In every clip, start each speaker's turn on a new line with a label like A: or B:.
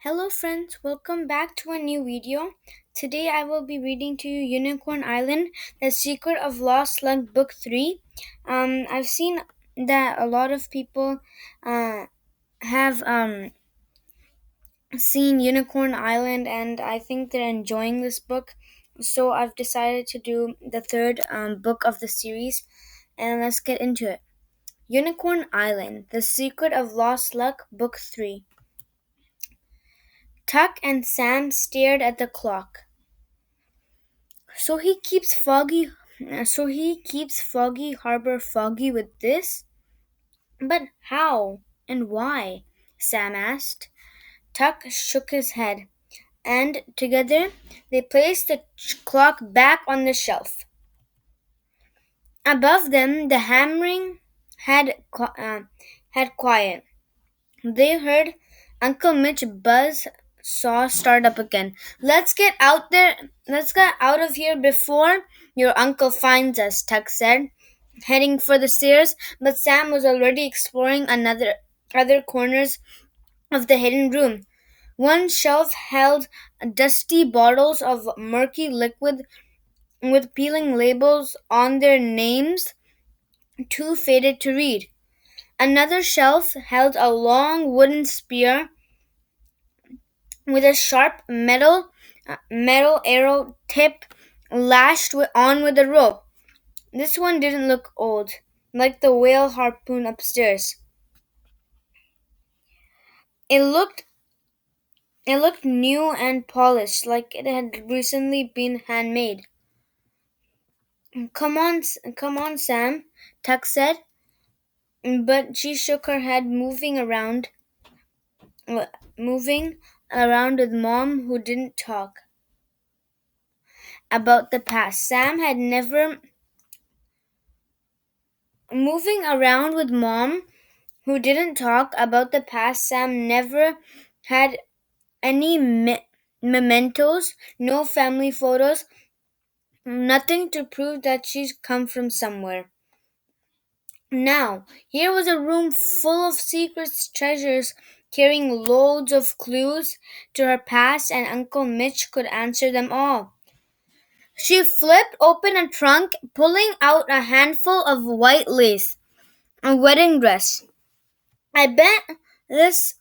A: Hello friends, welcome back to a new video. Today I will be reading to you Unicorn Island, The Secret of Lost Luck Book 3. I've seen that a lot of people have seen Unicorn Island and I think they're enjoying this book. So I've decided to do the third book of the series and let's get into it. Unicorn Island, The Secret of Lost Luck Book 3. Tuck and Sam stared at the clock. So he keeps Foggy Harbor foggy with this? But how and why? Sam asked. Tuck shook his head, and together they placed the clock back on the shelf. Above them, the hammering had quiet. They heard Uncle Mitch buzz saw start up again. Let's get out there. Let's get out of here before your uncle finds us, Tuck said, heading for the stairs, but Sam was already exploring other corners of the hidden room. One shelf held dusty bottles of murky liquid with peeling labels on their names too faded to read. Another shelf held a long wooden spear with a sharp metal arrow tip lashed on with a rope. This one didn't look old, like the whale harpoon upstairs. It looked it looked new and polished, like it had recently been handmade. Come on, Sam, Tuck said, but she shook her head, moving around with Mom, who didn't talk about the past. Sam had never moving around with Mom, who didn't talk about the past. Sam never had any mementos, no family photos, nothing to prove that she's come from somewhere. Now, here was a room full of secrets, treasures, carrying loads of clues to her past, and Uncle Mitch could answer them all. She flipped open a trunk, pulling out a handful of white lace, a wedding dress. I bet this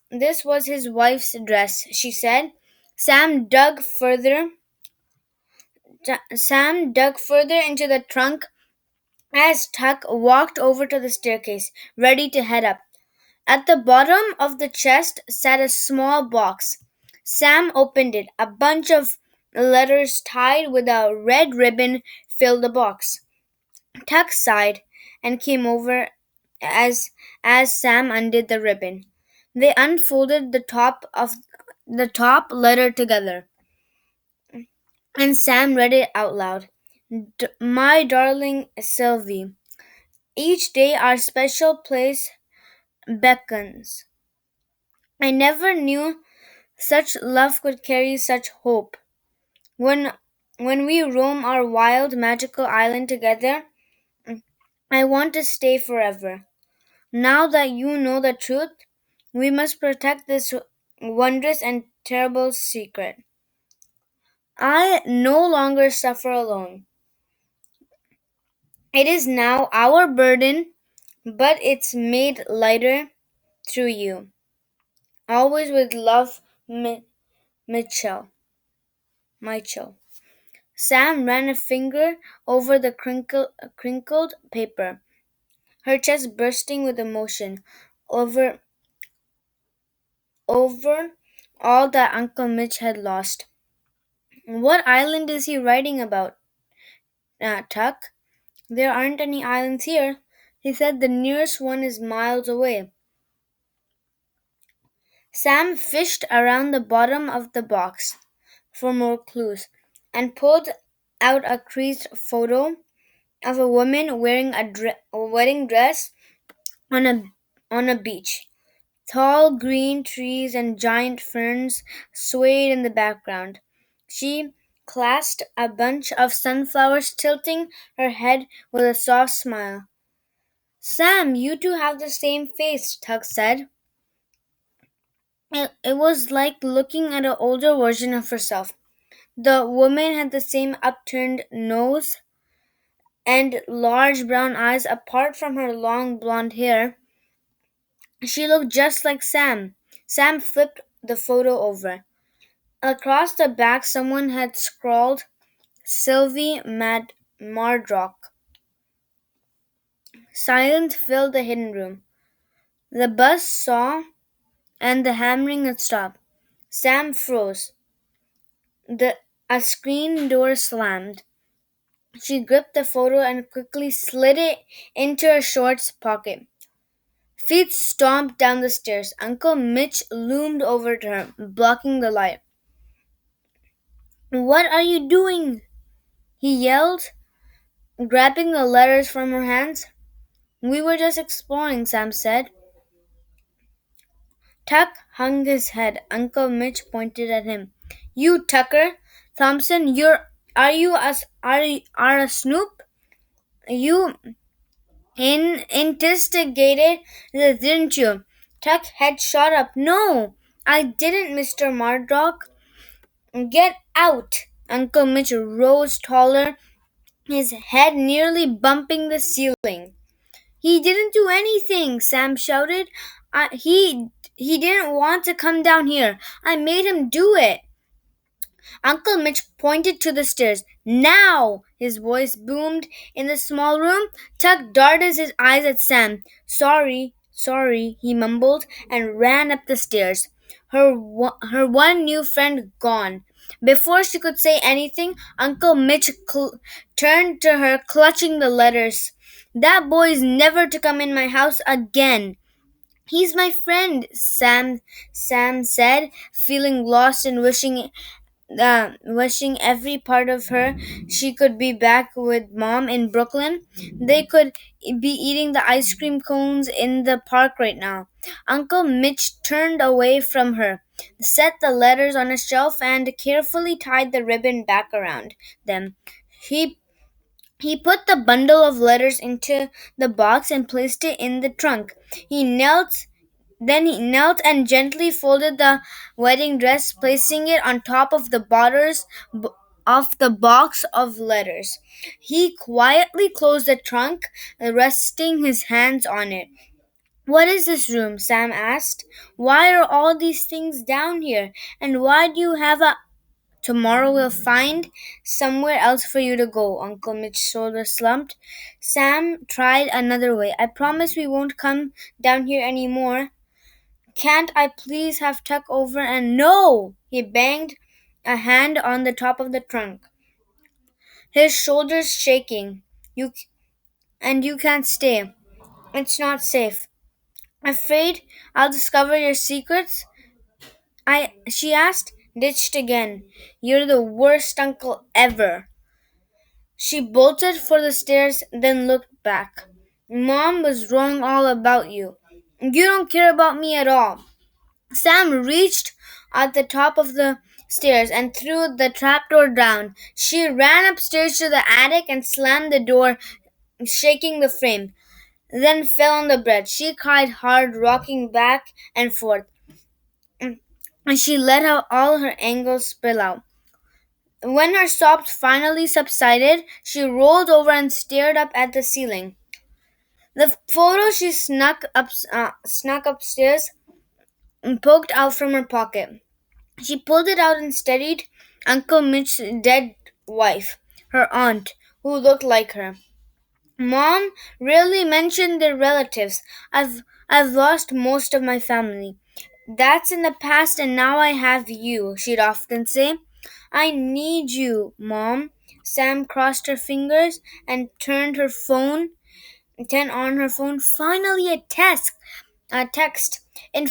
A: was his wife's dress, she said. Sam dug further Sam dug further into the trunk as Tuck walked over to the staircase, ready to head up. At the bottom of the chest sat a small box. Sam opened it. A bunch of letters tied with a red ribbon filled the box. Tuck sighed and came over as Sam undid the ribbon. They unfolded the top letter together, and Sam read it out loud. My darling Sylvie, each day our special place beckons. I never knew such love could carry such hope. When when we roam our wild magical island together, I want to stay forever. Now that you know the truth, we must protect this wondrous and terrible secret. I no longer suffer alone. It is now our burden, but it's made lighter through you. Always with love, Mitchell. Michael. Sam ran a finger over the crinkled paper, her chest bursting with emotion over over all that Uncle Mitch had lost. What island is he writing about, Tuck? There aren't any islands here. He said the nearest one is miles away. Sam fished around the bottom of the box for more clues and pulled out a creased photo of a woman wearing a wedding dress on a beach. Tall green trees and giant ferns swayed in the background. She clasped a bunch of sunflowers, tilting her head with a soft smile. Sam, you two have the same face, Tuck said. It was like looking at an older version of herself. The woman had the same upturned nose and large brown eyes. Apart from her long blonde hair, she looked just like Sam. Sam flipped the photo over. Across the back, someone had scrawled Sylvie Mardrock. Silence filled the hidden room. The buzz saw and the hammering had stopped. Sam froze. The a screen door slammed. She gripped the photo and quickly slid it into her shorts pocket. Feet stomped down the stairs. Uncle Mitch loomed over to her, blocking the light. "What are you doing?" he yelled, grabbing the letters from her hands. "We were just exploring," Sam said. Tuck hung his head. Uncle Mitch pointed at him. "You, Tucker Thompson, are a snoop? You investigated this, didn't you?" Tuck's head shot up. "No, I didn't, Mr. Mardrock." "Get out!" Uncle Mitch rose taller, his head nearly bumping the ceiling. "He didn't do anything," Sam shouted. He didn't want to come down here. I made him do it." Uncle Mitch pointed to the stairs. "Now!" His voice boomed in the small room. Tuck darted his eyes at Sam. Sorry, he mumbled and ran up the stairs. Her one new friend gone. Before she could say anything, Uncle Mitch turned to her, clutching the letters. "That boy's never to come in my house again." "He's my friend," Sam said, feeling lost and wishing every part of her she could be back with Mom in Brooklyn. They could be eating the ice cream cones in the park right now. Uncle Mitch turned away from her, set the letters on a shelf, and carefully tied the ribbon back around them. He he put the bundle of letters into the box and placed it in the trunk. He knelt and gently folded the wedding dress, placing it on top of the of the box of letters. He quietly closed the trunk, resting his hands on it. "What is this room?" Sam asked. "Why are all these things down here? And why do you have a Tomorrow we'll find somewhere else for you to go." Uncle Mitch's shoulders slumped. Sam tried another way. "I promise we won't come down here anymore. Can't I please have Tuck over and—" "No!" He banged a hand on the top of the trunk, his shoulders shaking. You can't stay. It's not safe." "Afraid I'll discover your secrets?" She asked. "Ditched again. You're the worst uncle ever." She bolted for the stairs, then looked back. "Mom was wrong all about you. You don't care about me at all." Sam reached at the top of the stairs and threw the trapdoor down. She ran upstairs to the attic and slammed the door, shaking the frame, then fell on the bed. She cried hard, rocking back and forth, and she let out all her anger spill out. When her sobs finally subsided, she rolled over and stared up at the ceiling. The photo she snuck upstairs and poked out from her pocket. She pulled it out and studied Uncle Mitch's dead wife, her aunt, who looked like her. "Mom rarely mentioned their relatives. I've lost most of my family. That's in the past and now I have you," she'd often say. "I need you, Mom." Sam crossed her fingers and turned on her phone. Finally a text. In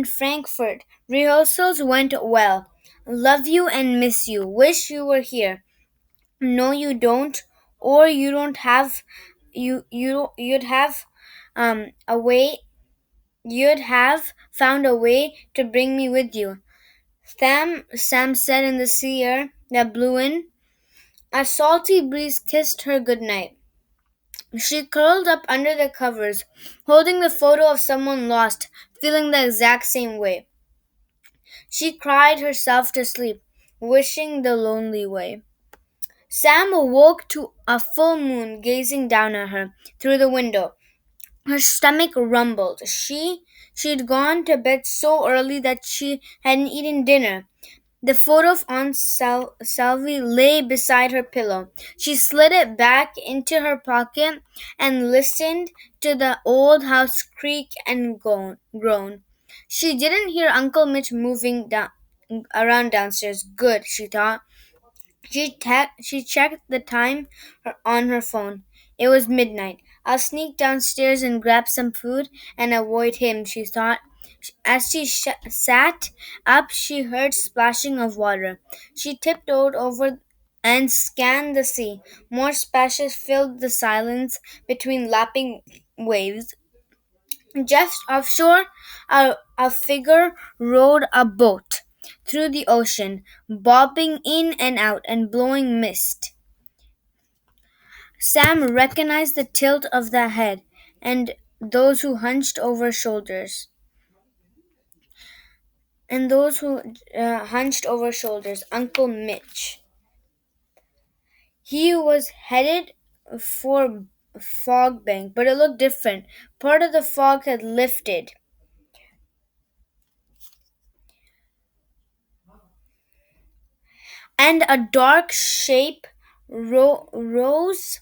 A: Frankfurt. Rehearsals went well. Love you and miss you. Wish you were here. No, you don't. Or you don't have. You'd have a way. You'd have found a way to bring me with you. Sam said in the sea air that blew in. A salty breeze kissed her goodnight. She curled up under the covers, holding the photo of someone lost, feeling the exact same way. She cried herself to sleep, wishing the lonely way. Sam awoke to a full moon gazing down at her through the window. Her stomach rumbled. She'd gone to bed so early that she hadn't eaten dinner. The photo of Aunt Salvi lay beside her pillow. She slid it back into her pocket and listened to the old house creak and groan. She didn't hear Uncle Mitch moving around downstairs. Good, she thought. She checked the time on her phone. It was midnight. I'll sneak downstairs and grab some food and avoid him, she thought. As she sat up, she heard splashing of water. She tiptoed over and scanned the sea. More splashes filled the silence between lapping waves. Just offshore, a figure rowed a boat through the ocean, bobbing in and out and blowing mist. Sam recognized the tilt of the head and those who hunched over shoulders. And those who hunched over shoulders, Uncle Mitch. He was headed for Fog Bank, but it looked different. Part of the fog had lifted, and a dark shape rose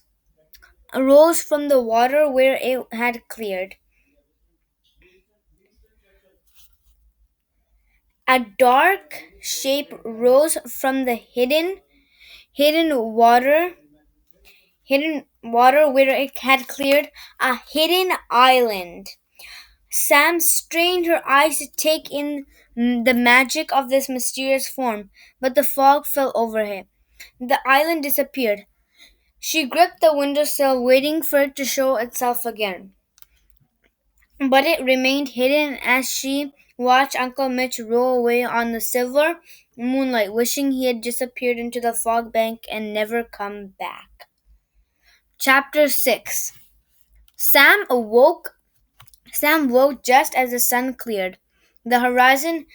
A: from the water where it had cleared. A dark shape rose from the hidden water hidden water where it had cleared, a hidden island. Sam strained her eyes to take in the magic of this mysterious form, but the fog fell over her. The island disappeared. She gripped the windowsill, waiting for it to show itself again. But it remained hidden as she watched Uncle Mitch roll away on the silver moonlight, wishing he had disappeared into the fog bank and never come back. Chapter 6. Sam awoke Sam woke just as the sun cleared. The horizon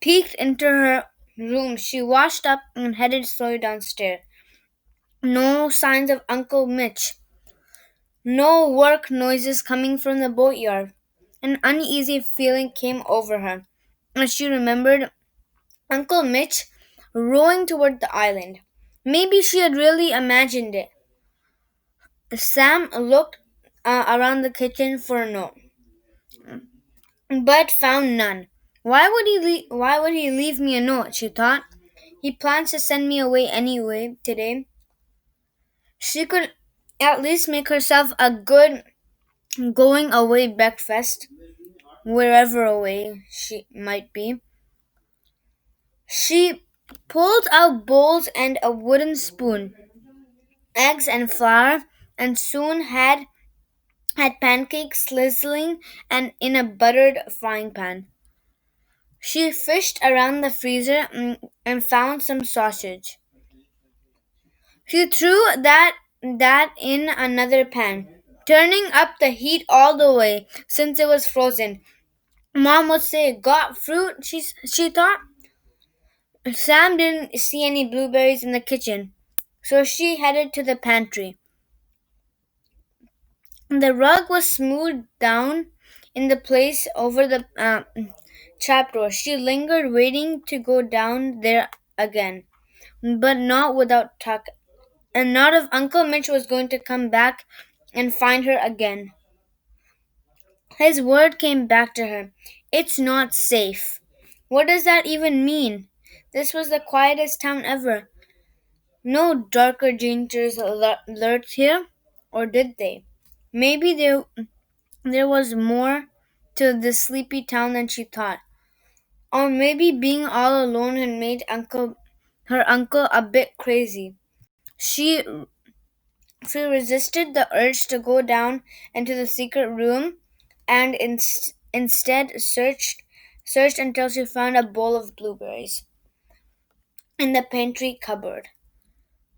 A: peeked into her room. She washed up and headed slowly downstairs. No signs of Uncle Mitch. No work noises coming from the boatyard. An uneasy feeling came over her as she remembered Uncle Mitch rowing toward the island. Maybe she had really imagined it. Sam looked around the kitchen for a note, but found none. Why would he leave me a note? She thought. He plans to send me away anyway today. She could at least make herself a good going away breakfast, wherever away she might be. She pulled out bowls and a wooden spoon, eggs and flour, and soon had pancakes sizzling and in a buttered frying pan. She fished around the freezer and found some sausage. She threw that in another pan, turning up the heat all the way since it was frozen. Mom would say, "Got fruit?" She thought. Sam didn't see any blueberries in the kitchen, so she headed to the pantry. The rug was smoothed down in the place over the trapdoor. She lingered, waiting to go down there again, but not without Tuck, and not if Uncle Mitch was going to come back and find her again. His word came back to her. It's not safe. What does that even mean? This was the quietest town ever. No darker dangers lurked here, or did they? Maybe there was more to this sleepy town than she thought. Or maybe being all alone had made her uncle a bit crazy. She She resisted the urge to go down into the secret room and instead searched until she found a bowl of blueberries in the pantry cupboard.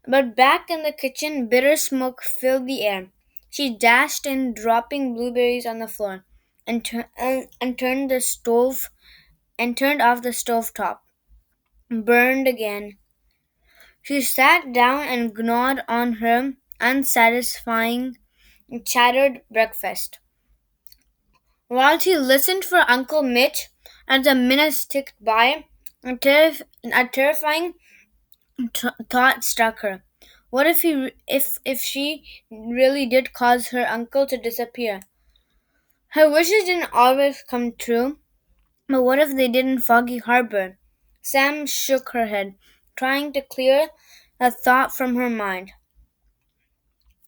A: But back in the kitchen, bitter smoke filled the air. She dashed in, dropping blueberries on the floor, and turned the stove and turned off the stove top. Burned again. She sat down and gnawed on her unsatisfying, chattered breakfast. While she listened for Uncle Mitch, as the minutes ticked by, a terrifying thought struck her. What if she really did cause her uncle to disappear? Her wishes didn't always come true, but what if they did in Foggy Harbor? Sam shook her head, trying to clear a thought from her mind.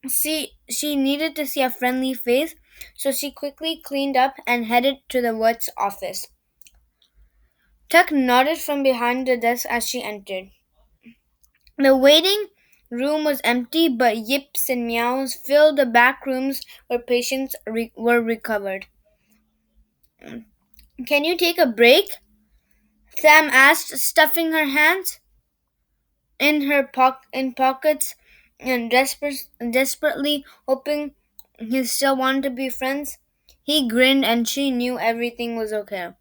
A: She needed to see a friendly face, so she quickly cleaned up and headed to the Woods office. Tuck nodded from behind the desk as she entered. The waiting room was empty, but yips and meows filled the back rooms where patients were recovered. Can you take a break? Sam asked, stuffing her hands in in pockets and desperately hoping he still wanted to be friends. He grinned, and she knew everything was okay.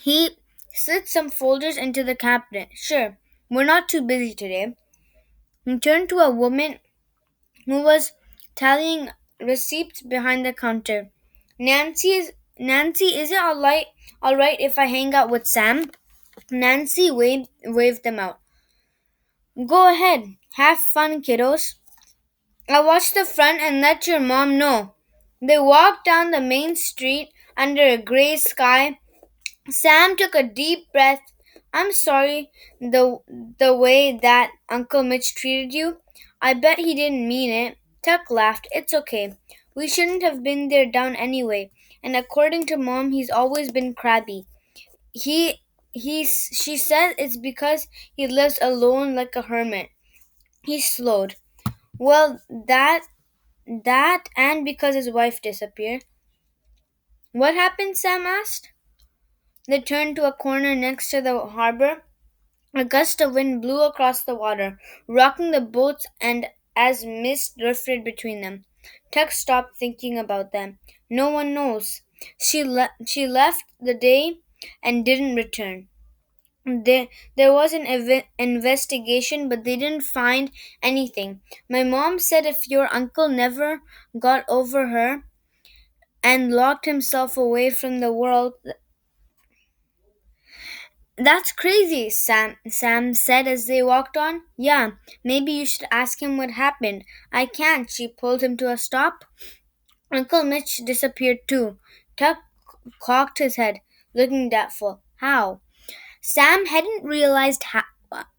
A: He slid some folders into the cabinet. Sure, we're not too busy today. He turned to a woman who was tallying receipts behind the counter. Nancy, is it all right if I hang out with Sam? Nancy waved them out. Go ahead, have fun, kiddos. I'll watch the front and let your mom know. They walked down the main street under a gray sky. Sam took a deep breath. I'm sorry the way that Uncle Mitch treated you. I bet he didn't mean it. Tuck laughed. It's okay. We shouldn't have been there down anyway. And according to Mom, he's always been crabby. She said it's because he lives alone like a hermit. He slowed. Well, that and because his wife disappeared. What happened? Sam asked. They turned to a corner next to the harbor. A gust of wind blew across the water, rocking the boats, and as mist drifted between them, Tuck stopped thinking about them. No one knows. She left the day and didn't return. There was an investigation, but they didn't find anything. My mom said if your uncle never got over her and locked himself away from the world. That's crazy, Sam said as they walked on. Yeah, maybe you should ask him what happened. I can't. She pulled him to a stop. Uncle Mitch disappeared too. Tuck cocked his head, looking doubtful. How? Sam hadn't realized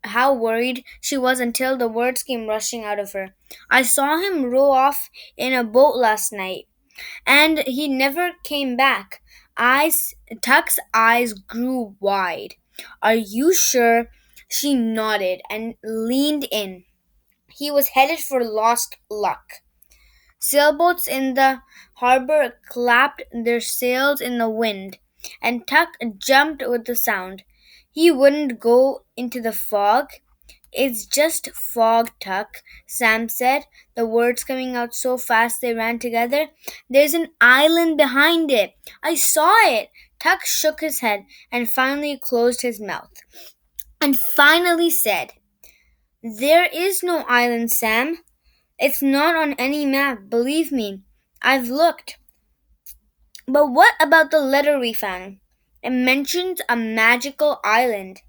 A: how worried she was until the words came rushing out of her. I saw him row off in a boat last night, and he never came back. Tuck's eyes grew wide. Are you sure? She nodded and leaned in. He was headed for Lost Luck. Sailboats in the harbor clapped their sails in the wind, and Tuck jumped with the sound. He wouldn't go into the fog. It's just fog, Tuck, Sam said, the words coming out so fast they ran together. There's an island behind it. I saw it. Tuck shook his head and finally closed his mouth. And finally said, There is no island, Sam. It's not on any map, believe me. I've looked. But what about the letter we found? It mentions a magical island.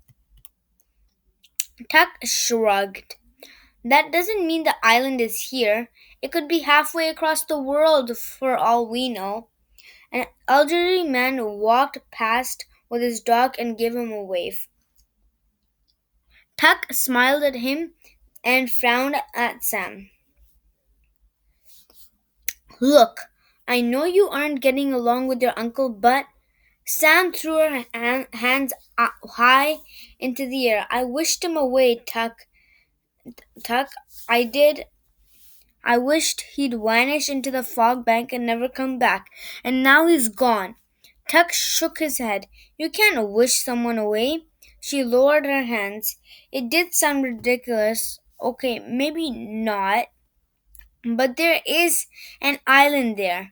A: Tuck shrugged. That doesn't mean the island is here. It could be halfway across the world for all we know. An elderly man walked past with his dog and gave him a wave. Tuck smiled at him and frowned at Sam. Look, I know you aren't getting along with your uncle, but Sam threw her hands high into the air. I wished him away, Tuck. Tuck, I did. I wished he'd vanish into the fog bank and never come back, and now he's gone. Tuck shook his head. You can't wish someone away. She lowered her hands. It did sound ridiculous. Okay, maybe not, but there is an island there.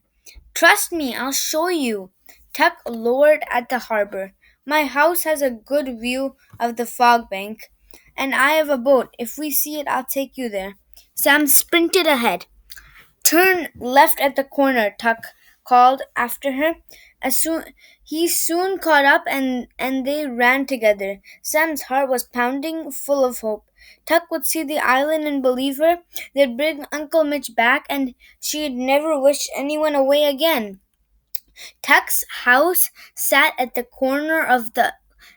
A: Trust me, I'll show you. Tuck lowered at the harbor. My house has a good view of the fog bank, and I have a boat. If we see it, I'll take you there. Sam sprinted ahead. Turn left at the corner, Tuck called after her. He soon caught up and they ran together. Sam's heart was pounding, full of hope. Tuck would see the island and believe her. They'd bring Uncle Mitch back, and she'd never wish anyone away again. Tuck's house sat at the corner of the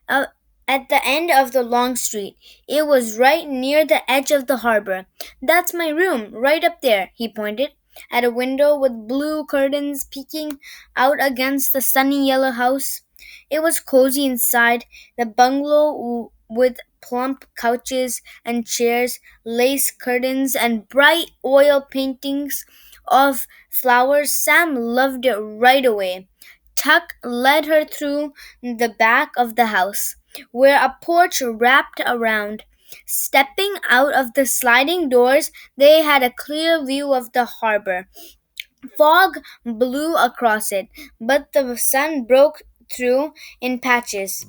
A: uh, at the end of the long street. It was right near the edge of the harbor. That's my room, right up there, he pointed at a window with blue curtains peeking out against the sunny yellow house. It was cozy inside, the bungalow with plump couches and chairs, lace curtains, and bright oil paintings of flowers. Sam loved it right away. Tuck led her through the back of the house, where a porch wrapped around. Stepping out of the sliding doors, they had a clear view of the harbor. Fog blew across it, but the sun broke through in patches.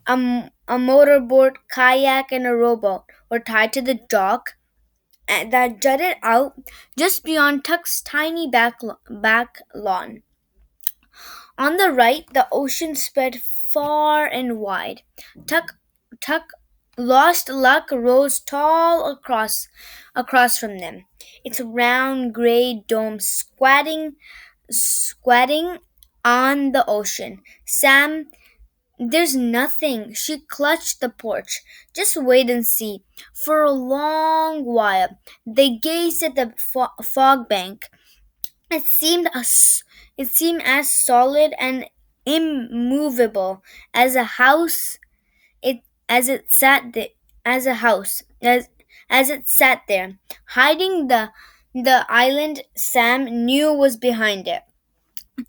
A: A motorboat, kayak, and a rowboat were tied to the dock that jutted out just beyond Tuck's tiny back lawn. On the right, the ocean spread far and wide. Tuck, Tuck, Lost Luck rose tall across from them, its round gray dome squatting on the ocean. Sam, there's nothing. She clutched the porch. Just wait and see. For a long while, they gazed at the fog bank. It seemed as solid and immovable as a house. It as it sat there, as a house as it sat there, hiding the island Sam knew was behind it.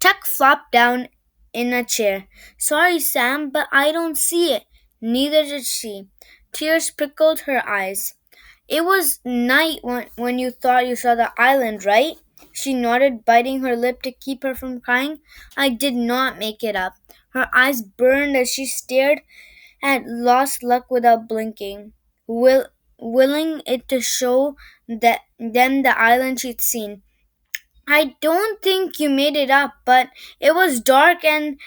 A: Tuck flopped down in a chair. Sorry, Sam, but I don't see it. Neither did she. Tears prickled her eyes. It was night when you thought you saw the island, right? She nodded, biting her lip to keep her from crying. I did not make it up. Her eyes burned as she stared at Lost Luck without blinking, willing it to show them the island she'd seen. I don't think you made it up, but it was dark and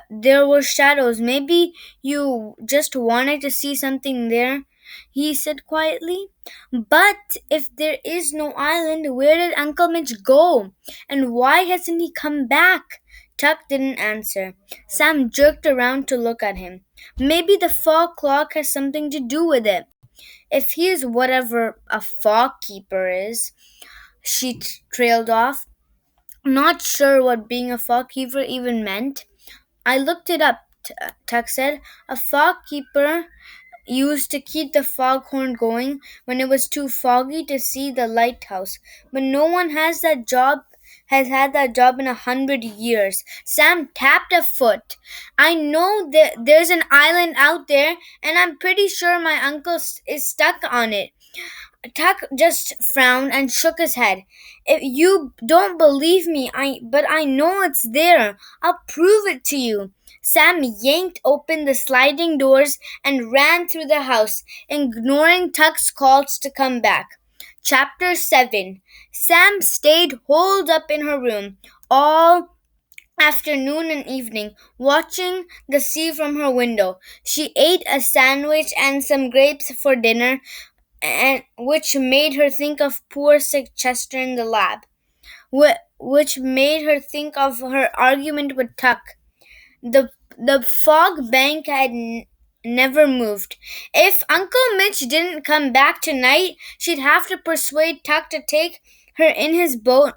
A: there were shadows. Maybe you just wanted to see something there, he said quietly. But if there is no island, where did Uncle Mitch go? And why hasn't he come back? Tuck didn't answer. Sam jerked around to look at him. Maybe the fog clock has something to do with it. If he is whatever a fog keeper is, she trailed off. Not sure what being a fog keeper even meant. I looked it up, Tuck said. A fog keeper used to keep the foghorn going when it was too foggy to see the lighthouse. But no one has had that job in 100 years. Sam tapped a foot. I know that there's an island out there, and I'm pretty sure my uncle is stuck on it. Tuck just frowned and shook his head. If you don't believe me, but I know it's there. I'll prove it to you. Sam yanked open the sliding doors and ran through the house, ignoring Tuck's calls to come back. Chapter 7. Sam stayed holed up in her room all afternoon and evening, watching the sea from her window. She ate a sandwich and some grapes for dinner, and which made her think of poor sick Chester in the lab, which made her think of her argument with Tuck. The fog bank had never moved. If Uncle Mitch didn't come back tonight, she'd have to persuade Tuck to take her in his boat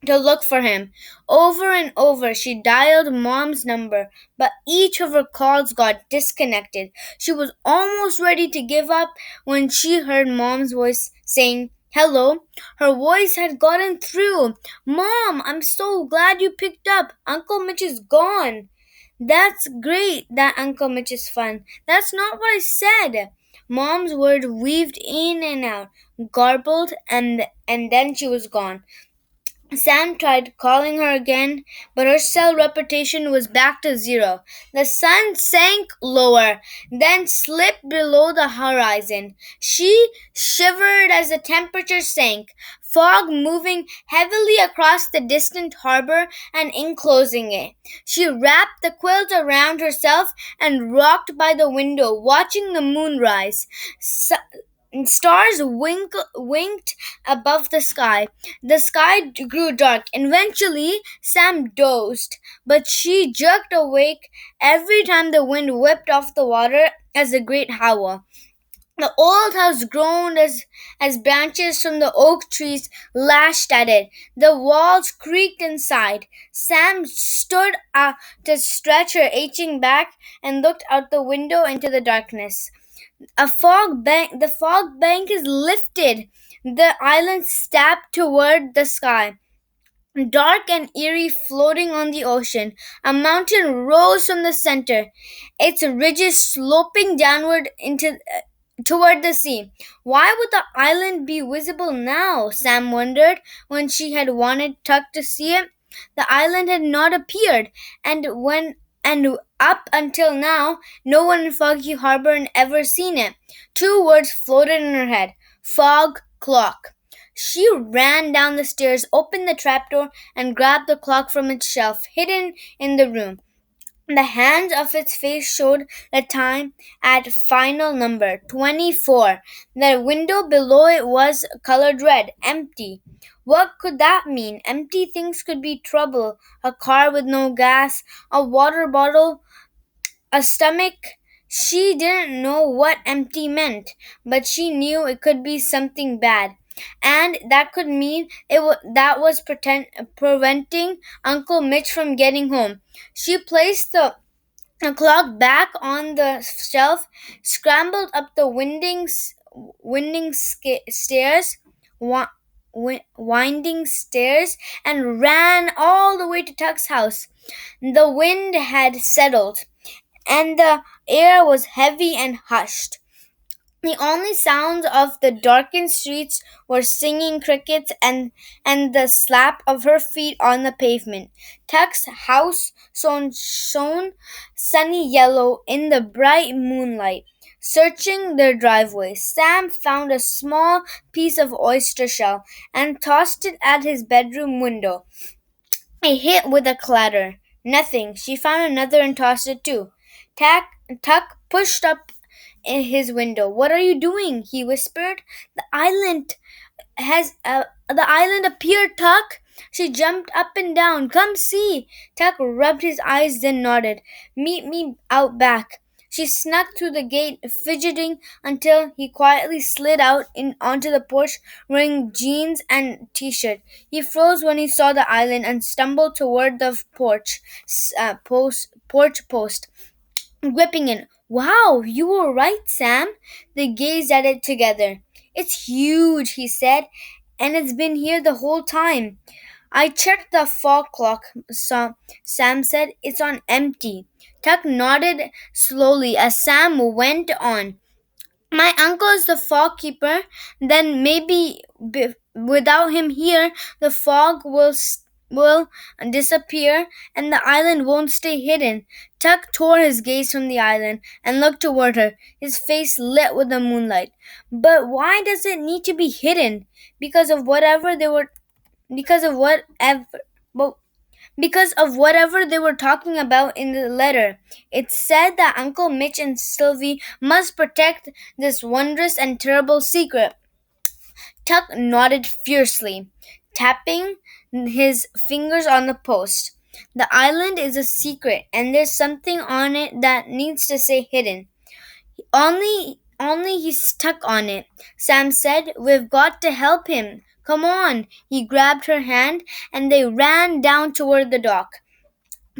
A: to look for him. Over and over, she dialed Mom's number, but each of her calls got disconnected. She was almost ready to give up when she heard Mom's voice saying, Hello. Her voice had gotten through. Mom, I'm so glad you picked up. Uncle Mitch is gone. That's great that Uncle Mitch is fun. That's not what I said. Mom's word weaved in and out, garbled, and then she was gone. Sam tried calling her again, but her cell reputation was back to zero. The sun sank lower, then slipped below the horizon. She shivered as the temperature sank, fog moving heavily across the distant harbor and enclosing it. She wrapped the quilt around herself and rocked by the window, watching the moon rise. Stars winked above the sky. The sky grew dark. Eventually, Sam dozed, but she jerked awake every time the wind whipped off the water as a great howl. The old house groaned as branches from the oak trees lashed at it. The walls creaked inside. Sam stood up to stretch her aching back and looked out the window into the darkness. The fog bank is lifted. The island stabbed toward the sky. Dark and eerie, floating on the ocean, a mountain rose from the center, its ridges sloping downward toward the sea. Why would the island be visible now? Sam wondered when she had wanted Tuck to see it. The island had not appeared, and up until now, no one in Foggy Harbor had ever seen it. Two words floated in her head: fog clock. She ran down the stairs, opened the trapdoor, and grabbed the clock from its shelf, hidden in the room. The hands of its face showed the time at final number 24. The window below it was colored red, empty. What could that mean? Empty things could be trouble: a car with no gas, a water bottle, a stomach. She didn't know what empty meant, but she knew it could be something bad. And that could mean that was preventing Uncle Mitch from getting home. She placed the clock back on the shelf, scrambled up the stairs, winding stairs, and ran all the way to Tuck's house. The wind had settled, and the air was heavy and hushed. The only sounds of the darkened streets were singing crickets and the slap of her feet on the pavement. Tuck's house shone sunny yellow in the bright moonlight. Searching their driveway, Sam found a small piece of oyster shell and tossed it at his bedroom window. It hit with a clatter. Nothing. She found another and tossed it too. Tuck pushed up in his window. "What are you doing?" he whispered. The island appeared, Tuck." She jumped up and down. "Come see." Tuck rubbed his eyes, then nodded. "Meet me out back." She snuck through the gate, fidgeting until he quietly slid out onto the porch wearing jeans and t-shirt. He froze when he saw the island and stumbled toward the porch post, gripping it. "Wow, you were right, Sam." They gazed at it together. "It's huge," he said, "and it's been here the whole time." "I checked the fog clock," Sam said. "It's on empty." Tuck nodded slowly as Sam went on. "My uncle is the fog keeper. Then maybe without him here, the fog will disappear and the island won't stay hidden." Tuck tore his gaze from the island and looked toward her, his face lit with the moonlight. "But why does it need to be hidden?" "Because of whatever they were because of whatever well, because of whatever they were talking about in the letter. It said that Uncle Mitch and Sylvie must protect this wondrous and terrible secret." Tuck nodded fiercely, tapping his fingers on the post. "The island is a secret, and there's something on it that needs to stay hidden. Only he's stuck on it," Sam said. "We've got to help him. Come on." He grabbed her hand, and they ran down toward the dock.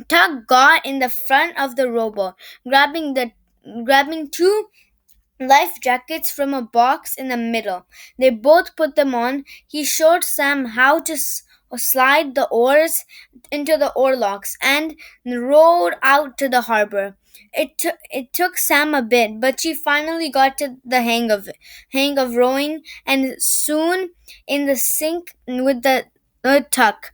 A: Tuck got in the front of the rowboat, grabbing two life jackets from a box in the middle. They both put them on. He showed Sam how to slide the oars into the oarlocks and rowed out to the harbor. It took Sam a bit, but she finally got to the hang of rowing, and soon in the sink with the tuck.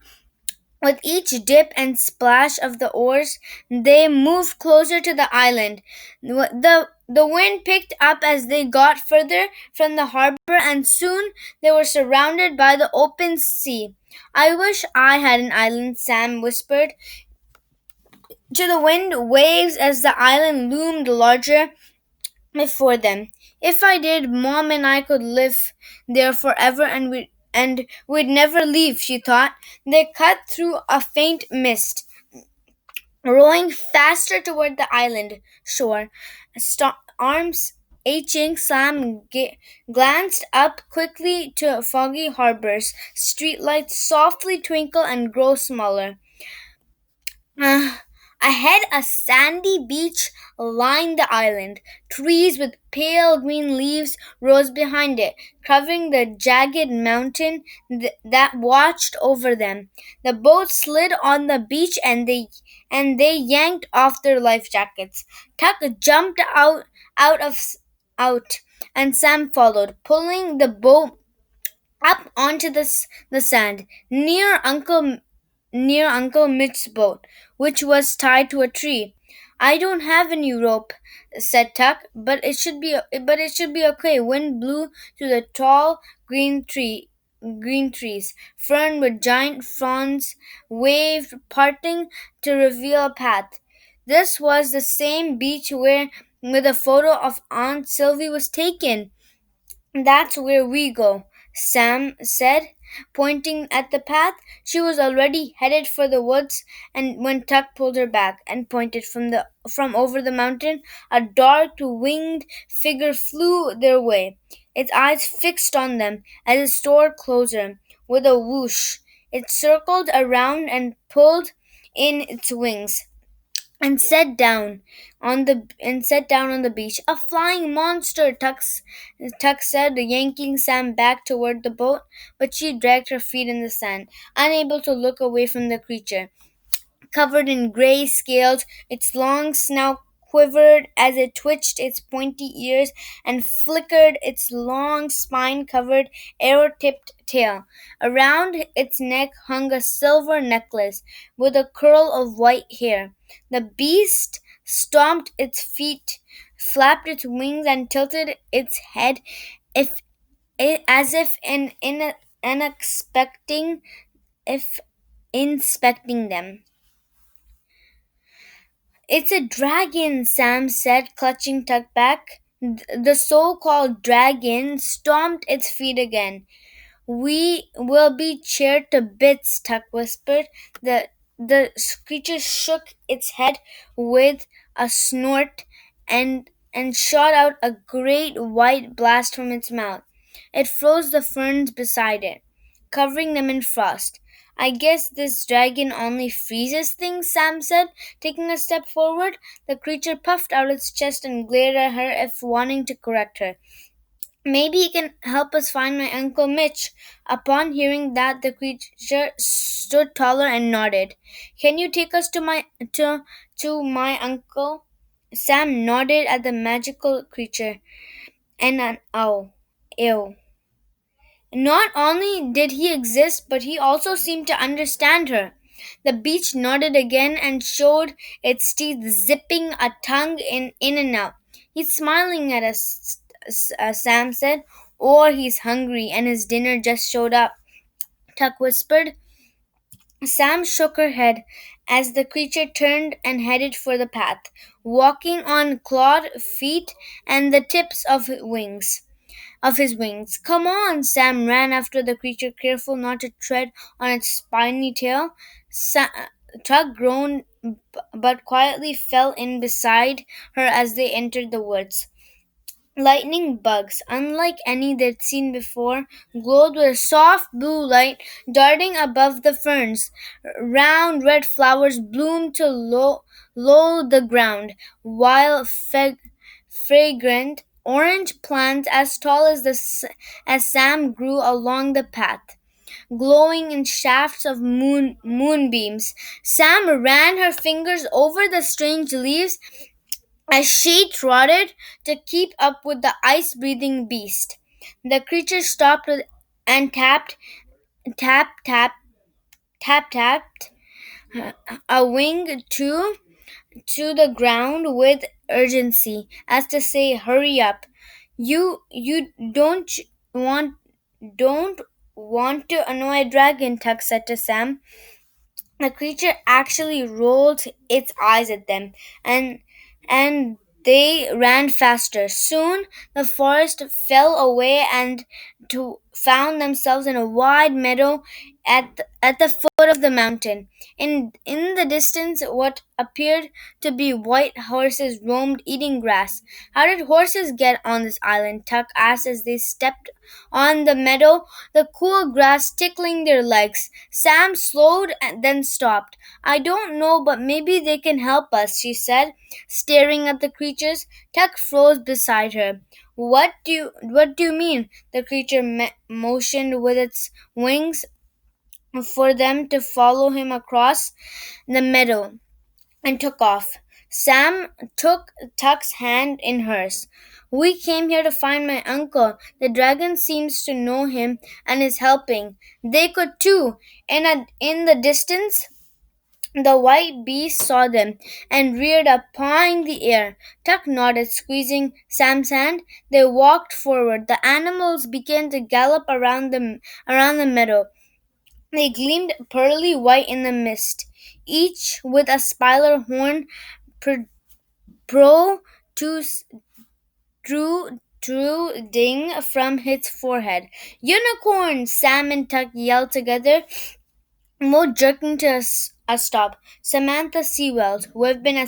A: With each dip and splash of the oars, they moved closer to the island. The wind picked up as they got further from the harbor, and soon they were surrounded by the open sea. I wish I had an island, Sam whispered to the wind waves as the island loomed larger before them. If I did, Mom and I could live there forever and we'd never leave, she thought. They cut through a faint mist, rowing faster toward the island shore. Arms aching, glanced up quickly to foggy harbors. Streetlights softly twinkle and grow smaller. Uh, Ahead, a sandy beach lined the island. Trees with pale green leaves rose behind it, covering the jagged mountain that watched over them. The boat slid on the beach, and they yanked off their life jackets. Tuck jumped out of out, and Sam followed, pulling the boat up onto the sand near Uncle Mitch's boat, which was tied to a tree. I don't have any rope, said Tuck, but it should be okay. Wind blew through the tall green trees. Fern with giant fronds waved, parting to reveal a path. This was the same beach where the photo of Aunt Sylvie was taken. That's where we go, Sam said, pointing at the path. She was already headed for the woods, and when Tuck pulled her back and pointed from over the mountain, a dark winged figure flew their way, its eyes fixed on them as it soared closer. With a whoosh, it circled around and pulled in its wings and sat down on the beach. A flying monster, Tuck said, yanking Sam back toward the boat, but she dragged her feet in the sand, unable to look away from the creature. Covered in gray scales, its long snout quivered as it twitched its pointy ears and flickered its long spine covered arrow tipped tail. Around its neck hung a silver necklace with a curl of white hair. The beast stomped its feet, flapped its wings, and tilted its head if, as if expecting if inspecting them. It's a dragon, Sam said, clutching Tuck back. The so called dragon stomped its feet again. We will be cheered to bits, Tuck whispered. The creature shook its head with a snort and shot out a great white blast from its mouth. It froze the ferns beside it, covering them in frost. I guess this dragon only freezes things, Sam said, taking a step forward. The creature puffed out its chest and glared at her as if wanting to correct her. Maybe he can help us find my Uncle Mitch. Upon hearing that, the creature stood taller and nodded. Can you take us to my uncle? Sam nodded at the magical creature and an ow. Ew. Not only did he exist, but he also seemed to understand her. The beach nodded again and showed its teeth zipping a tongue in and out. He's smiling at us, Sam said, or he's hungry and his dinner just showed up, Tuck whispered. Sam shook her head as the creature turned and headed for the path, walking on clawed feet and the tips of his wings. Come on! Sam ran after the creature, careful not to tread on its spiny tail. Tug groaned but quietly fell in beside her as they entered the woods. Lightning bugs, unlike any they'd seen before, glowed with a soft blue light darting above the ferns. Round red flowers bloomed to low the ground, while fragrant orange plants as tall as Sam grew along the path, glowing in shafts of moonbeams. Sam ran her fingers over the strange leaves as she trotted to keep up with the ice breathing beast. The creature stopped and tapped, tap, tap. tap tapped a wing to the ground with urgency, as to say, "Hurry up! You want don't want to annoy a dragon," Tuck said to Sam. The creature actually rolled its eyes at them, and and they ran faster. Soon the forest fell away and found themselves in a wide meadow at the foot of the mountain. In the distance, what appeared to be white horses roamed eating grass. "How did horses get on this island?" Tuck asked as they stepped on the meadow, the cool grass tickling their legs. Sam slowed and then stopped. "I don't know, but maybe they can help us," she said, staring at the creatures. Tuck froze beside her. What do you mean?" The creature motioned with its wings for them to follow him across the meadow and took off. Sam took Tuck's hand in hers. "We came here to find my uncle. The dragon seems to know him and is helping." They could too. In the distance, the white beast saw them and reared up, pawing the air. Tuck nodded, squeezing Sam's hand. They walked forward. The animals began to gallop around the meadow. They gleamed pearly white in the mist, each with a spire horn pr- protruding from its forehead. "Unicorn!" Sam and Tuck yelled together, more jerking to a stop. "Samantha Sewell, we've been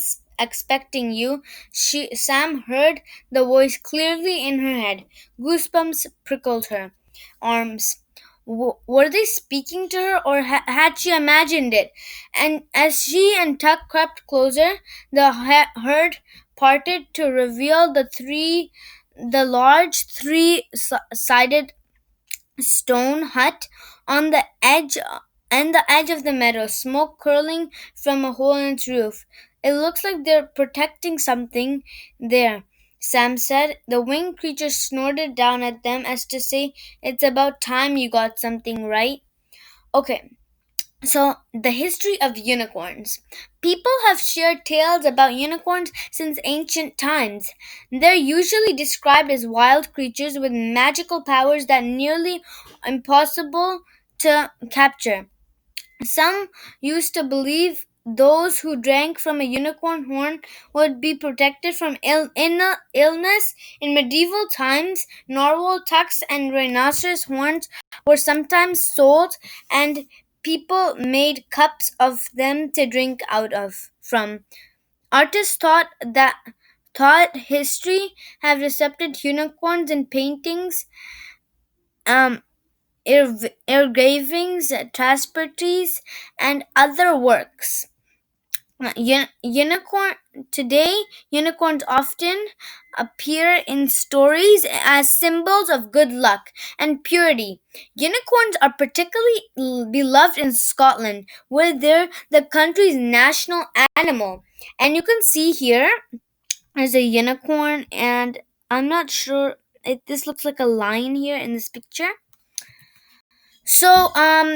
A: expecting you." Sam heard the voice clearly in her head. Goosebumps prickled her arms. Were they speaking to her, or had she imagined it? And as she and Tuck crept closer, the herd parted to reveal the large three-sided stone hut on the edge of the meadow, smoke curling from a hole in its roof. "It looks like they're protecting something there," Sam said. The winged creature snorted down at them as to say, "It's about time you got something right." Okay, so, the history of unicorns. People have shared tales about unicorns since ancient times. They're usually described as wild creatures with magical powers that nearly impossible to capture. Some used to believe those who drank from a unicorn horn would be protected from illness. In medieval times, narwhal tucks and rhinoceros horns were sometimes sold, and people made cups of them to drink out of from. Artists thought history have depicted unicorns in paintings, um, engravings, tapestries, and other works. Unicorn Today, unicorns often appear in stories as symbols of good luck and purity. Unicorns are particularly beloved in Scotland, where they're the country's national animal. And you can see here is a unicorn, and I'm not sure. This looks like a lion here in this picture. So,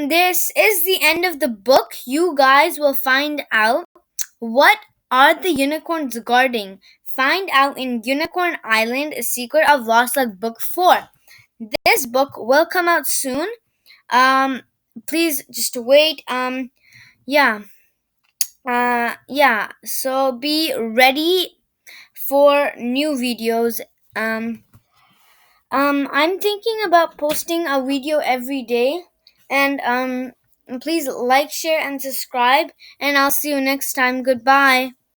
A: this is the end of the book. You guys will find out what are the unicorns guarding. Find out in Unicorn Island: A Secret of Lost Luck, Book 4. This book will come out soon. Um, Please just wait. Yeah. Yeah. So be ready for new videos. Um, I'm thinking about posting a video every day, and please like, share, and subscribe. And I'll see you next time. Goodbye.